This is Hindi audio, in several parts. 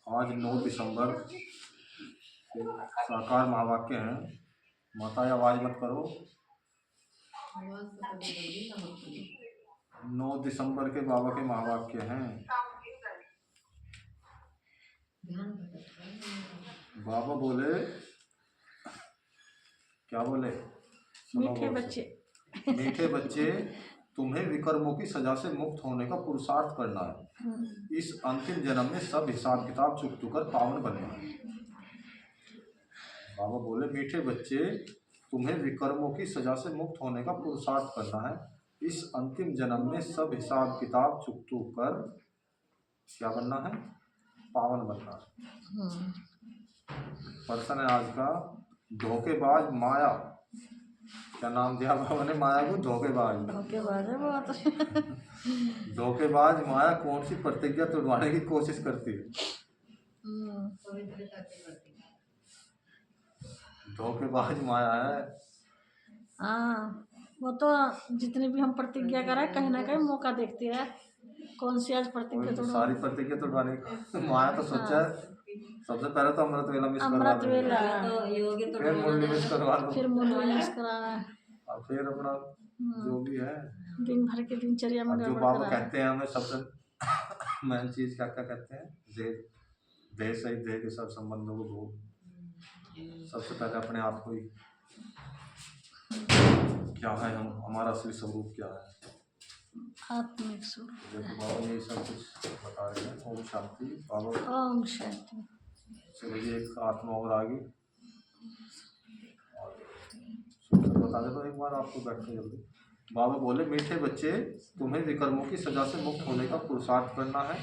आज 9 दिसंबर साकार महावाक्य हैं। माता आवाज मत करो। 9 दिसंबर के बाबा के महावाक्य हैं। बाबा बोले, क्या बोले? मीठे बच्चे तुम्हें विकर्मों की सजा से मुक्त होने का पुरुषार्थ करना है। इस अंतिम जन्म में सब हिसाब किताब चुक कर पावन बनना है। बाबा बोले, मीठे बच्चे तुम्हें विकर्मों की सजा से मुक्त होने का पुरुषार्थ करना है। इस अंतिम जन्म में सब हिसाब किताब चुक कर क्या बनना है? पावन बनना है। पर्सन है आज का धोखेबाज माया। क्या नाम दिया बाबा ने माया को? धोखेबाज है वो तो। धोखेबाज माया कौन सी प्रतिज्ञा तोड़वाने की कोशिश करती है? धोखेबाज माया है। हाँ, वो तो जितनी भी हम प्रतिज्ञा करें कहीं ना कहीं मौका देखती है कौन सी आज प्रतिज्ञा तोड़वा। सारी प्रतिज्ञा तोड़वाने की माया तो सोचा है। सबसे पहले तो अमृत वेला मिस करवा दो, फिर मुरली मिस करवा दो, फिर मुरली मिस कराना है, और फिर अपना जो भी है दिन भर की दिनचर्या में जो बाबा कहते हैं हमें सबसे मेन चीज क्या क्या कहते हैं? देह सहित देह के सब संबंधों को भूल। सबसे पहले अपने आप को ही क्या है, हम हमारा असली स्वरूप क्या है, आत्मिक स्वरूप। देखो बाबा यही सब कुछ बता रहे हैं। ओम शांति बाबा। ओम शांति। चलो ये एक आत्मा और आ गई, बता दे तो एक बार आपको बैठ के जल्दी। बाबा बोले, मीठे बच्चे तुम्हें विकर्मों की सजा से मुक्त होने का पुरुषार्थ करना है।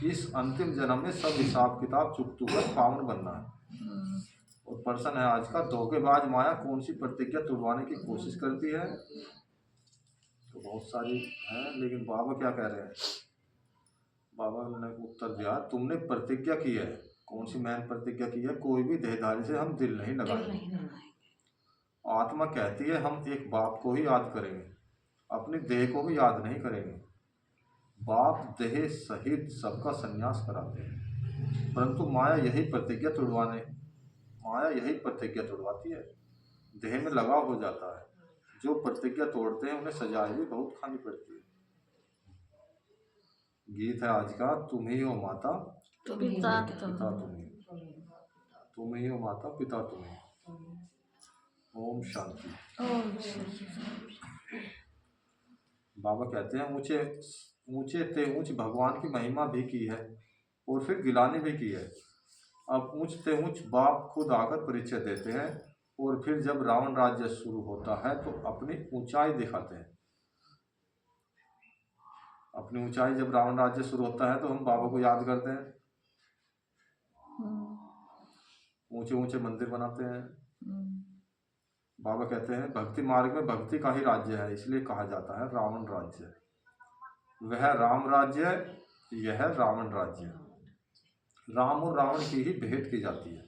इस अंतिम जन्म में सब हिसाब किताब चुक कर पावन बनना है। और पर्सन है आज का धोखेबाज माया कौन सी प्रतिज्ञा तोड़वाने की कोशिश करती है? तो बहुत सारी है, लेकिन बाबा क्या कह रहे हैं? बाबा ने उत्तर दिया, तुमने प्रतिज्ञा की है। कौन सी मैन प्रतिज्ञा की है? कोई भी देहधारी से हम दिल नहीं लगाएंगे। आत्मा कहती है हम एक बाप को ही याद करेंगे, अपनी देह को भी याद नहीं करेंगे। बाप देह सहित सबका संन्यास कराते हैं, परंतु माया यही प्रतिज्ञा तोड़वाती है। देह में लगाव हो जाता है। जो प्रतिज्ञा तोड़ते हैं उन्हें सजाएं भी बहुत खानी पड़ती है। गीत है आज का, तुम ही हो माता पिता तुम ही हो माता पिता तुम ही। ओम शांति। बाबा कहते हैं ऊंचे ते ऊंच भगवान की महिमा भी की है और फिर गिलानी भी की है। अब ऊंच ते ऊंच बाप खुद आकर परिचय देते हैं और फिर जब रावण राज्य शुरू होता है तो अपनी ऊंचाई दिखाते हैं। अपनी ऊंचाई जब रावण राज्य शुरू होता है तो हम बाबा को याद करते हैं, ऊंचे ऊंचे मंदिर बनाते हैं। बाबा कहते हैं भक्ति मार्ग में भक्ति का ही राज्य है, इसलिए कहा जाता है रावण राज्य। वह राम राज्य, यह रावण राज्य। राम और रावण की ही भेंट की जाती है।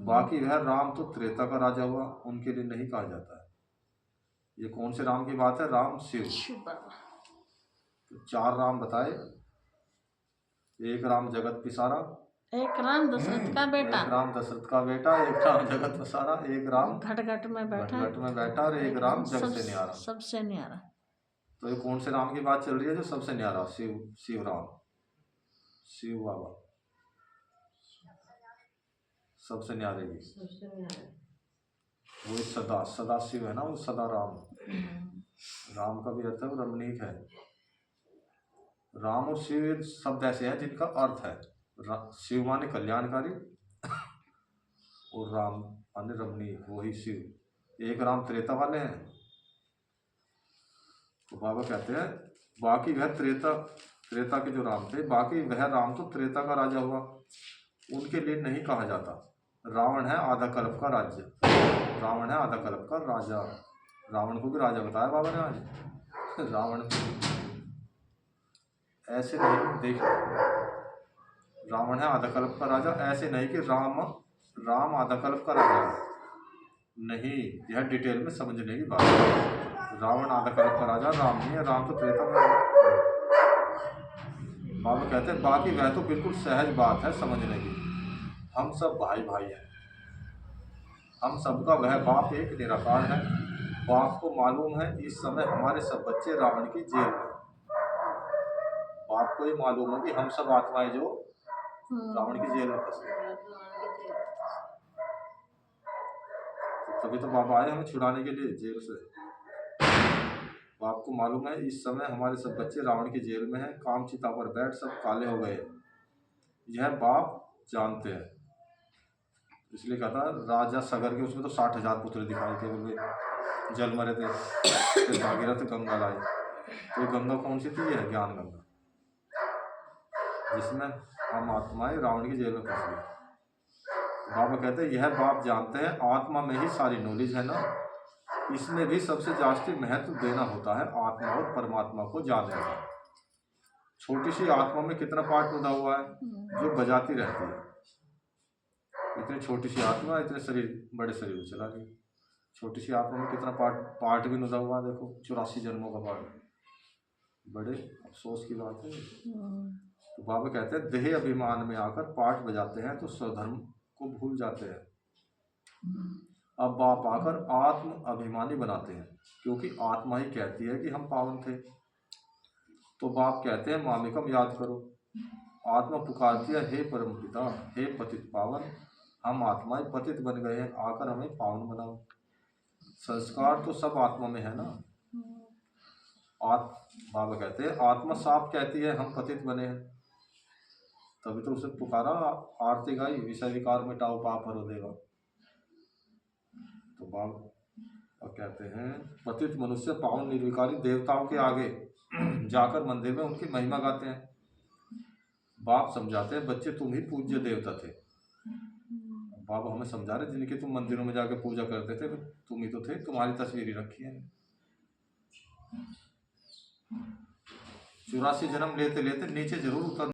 बाकी वह राम तो त्रेता का राजा हुआ, उनके लिए नहीं कहा जाता है। ये कौन से राम की बात है? राम शिव। तो 4 राम बताए। एक राम जगत पिसारा, एक राम दशरथ का बेटा, एक राम दशरथ का बेटा, एक राम जगत पिसारा, एक राम घट में बैठा और एक राम जग से न्यारा, सबसे न्यारा। तो ये कौन से राम की बात चल रही है? जो सबसे न्यारा शिव राम, शिव बाबा सबसे न्यारे की। वो सदा शिव है ना, वो सदा राम। राम का भी अर्थ है वो रमणीक है। राम और शिव शब्द ऐसे हैं जिनका अर्थ है, शिव माने कल्याणकारी और राम माने रमणीक, वही शिव। एक राम त्रेता वाले हैं। तो बाबा कहते हैं बाकी वह त्रेता के जो राम थे, बाकी वह राम तो त्रेता का राजा हुआ, उनके लिए नहीं कहा जाता। रावण है आधा कल्प का राज्य, रावण है आधा कल्प का राजा। रावण को भी राजा बताया बाबा ने आज। रावण ऐसे नहीं, देख रावण है आधा कल्प का राजा, ऐसे नहीं कि राम आधा कल्प का राजा नहीं। यह डिटेल में समझने की बात है। रावण आधा कल्प का राजा, राम नहीं है। राम तो त्रेता में। बाबा कहते हैं बाकी वह तो बिल्कुल सहज बात है समझने की, हम सब भाई भाई हैं, हम सबका वह बाप एक निराकार है। बाप को मालूम है इस समय हमारे सब बच्चे रावण की जेल में। बाप को ये मालूम है कि हम सब आत्माएं जो रावण की जेल में फंसे हैं। तो तभी तो बाबा आए हमें छुड़ाने के लिए जेल से। बाप को मालूम है इस समय हमारे सब बच्चे रावण की जेल में हैं, काम चिता पर बैठ सब काले हो गए, यह बाप जानते हैं। इसलिए कहता राजा सगर के उसमें तो 60,000 पुत्र दिखाई थे, वे जल मरे थे, फिर भागीरथ गंगा लाई। तो ये गंगा कौन सी थी? यह ज्ञान गंगा, जिसमें हम आत्माएं रावण की जेल में फंस गए। तो बाबा कहते हैं यह बाप जानते हैं आत्मा में ही सारी नॉलेज है ना, इसमें भी सबसे जास्ती महत्व देना होता है आत्मा और परमात्मा को जानने का। छोटी सी आत्मा में कितना पार्ट मुदा हुआ है जो बजाती रहती है। इतनी छोटी सी आत्मा इतने शरीर बड़े शरीर में चला गई। छोटी सी आत्मा में कितना पार्ट भी नुदा हुआ है, देखो 84 जन्मों का पार्ट। बड़े अफसोस की बात है। तो बाबा कहते हैं देह अभिमान में आकर पाठ बजाते हैं तो स्वधर्म को भूल जाते हैं। अब बाप आकर आत्म अभिमानी बनाते हैं, क्योंकि आत्मा ही कहती है कि हम पावन थे। तो बाप कहते हैं मामिकम याद करो। आत्मा पुकारती है हे परम पिता, हे पतित पावन, हम आत्माएं पतित बन गए हैं, आकर हमें पावन बनाओ। संस्कार तो सब आत्मा में है ना। बाबा कहते हैं आत्मा साफ कहती है हम पतित बने हैं, तभी तो उसे पुकारा आरती गाई विषय विकार मिटाओ पाप हरो देवा। तो बाबा कहते हैं पतित मनुष्य पावन निर्विकारी देवताओं के आगे जाकर मंदिर में उनकी महिमा गाते हैं। बाप समझाते हैं बच्चे तुम ही पूज्य देवता थे। बाबा हमें समझा रहे जिनकी तुम मंदिरों में जाकर पूजा करते थे तुम ही तो थे, तुम्हारी तस्वीर ही रखी है। 84 जन्म लेते लेते नीचे जरूर उतर